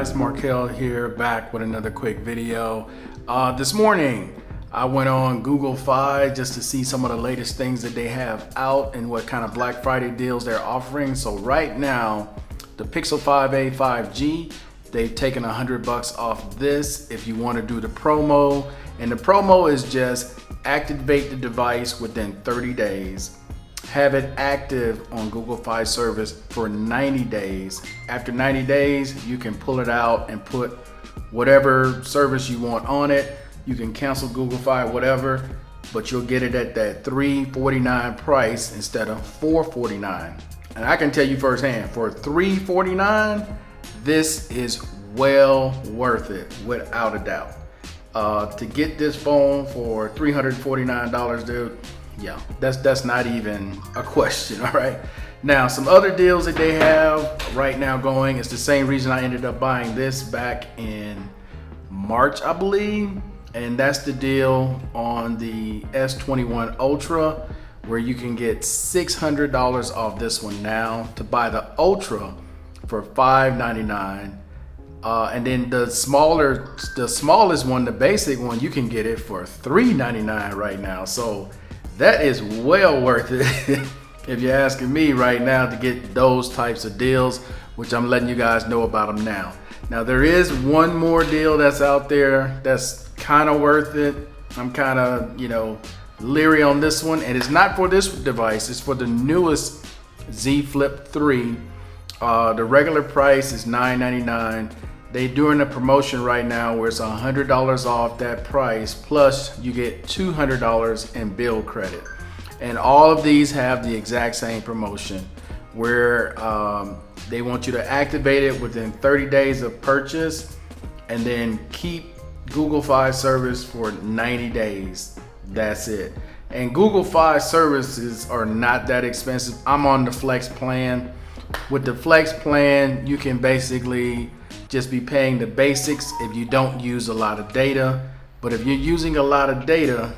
guys, Markel here, back with another quick video. This morning I went on Google Fi just to see some of the latest things that they have out and what kind of Black Friday deals they're offering. So right now, the Pixel 5a 5G, they've taken $100 off this if you want to do the promo. And the promo is just activate the device within 30 days. Have it active on Google Fi service for 90 days. After 90 days, you can pull it out and put whatever service you want on it. You can cancel Google Fi, whatever, but you'll get it at that $349 price instead of $449. And I can tell you firsthand, for $349, this is well worth it, without a doubt. To get this phone for $349, dude, yeah, that's not even a question. All right, now some other deals that they have right now going, it's the same reason I ended up buying this back in March, I believe, and that's the deal on the S21 Ultra, where you can get $600 off this one now to buy the Ultra for $599. And then the smallest one, the basic one, you can get it for $399 right now. So that is well worth it if you're asking me right now to get those types of deals, which I'm letting you guys know about them now. Now there is one more deal that's out there that's kind of worth it. I'm kind of, leery on this one, and it's not for this device, it's for the newest Z Flip 3. The regular price is $999. They doing a promotion right now where it's $100 off that price, plus you get $200 in bill credit. And all of these have the exact same promotion where they want you to activate it within 30 days of purchase and then keep Google Fi service for 90 days. That's it. And Google Fi services are not that expensive. I'm on the Flex plan. With the Flex plan, you can basically just be paying the basics if you don't use a lot of data. But if you're using a lot of data,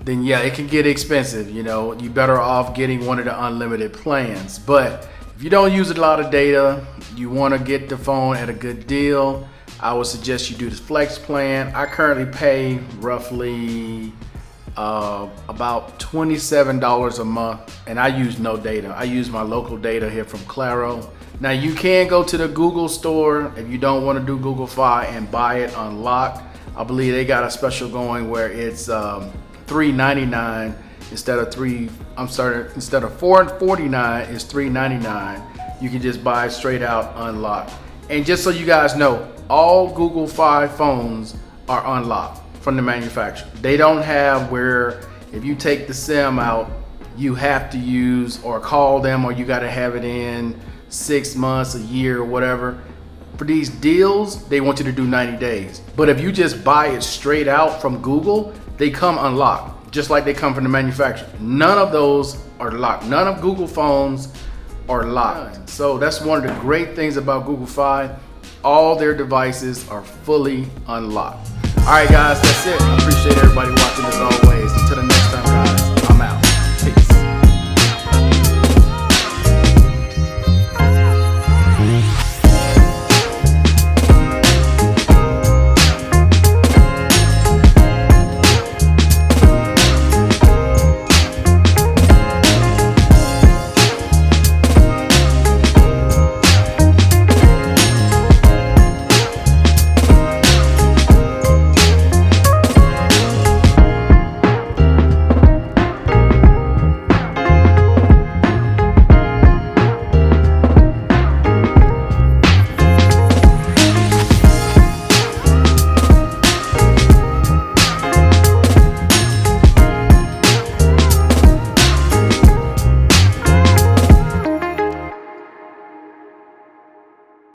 then yeah, it can get expensive. You're better off getting one of the unlimited plans. But if you don't use a lot of data, you want to get the phone at a good deal, I would suggest you do the Flex plan. I currently pay roughly about $27 a month, and I use no data. I use my local data here from Claro. Now you can go to the Google store if you don't want to do Google Fi and buy it unlocked. I believe they got a special going where it's $399 instead of $449. It's $399. You can just buy it straight out unlocked. And just so you guys know, all Google Fi phones are unlocked from the manufacturer. They don't have where if you take the SIM out, you have to use or call them, or you got to have it in 6 months, a year, or whatever. For these deals, they want you to do 90 days. But if you just buy it straight out from Google, they come unlocked, just like they come from the manufacturer. None of those are locked. None of Google phones are locked. So that's one of the great things about Google Fi. All their devices are fully unlocked. All right, guys, that's it. I appreciate everybody watching as always. Until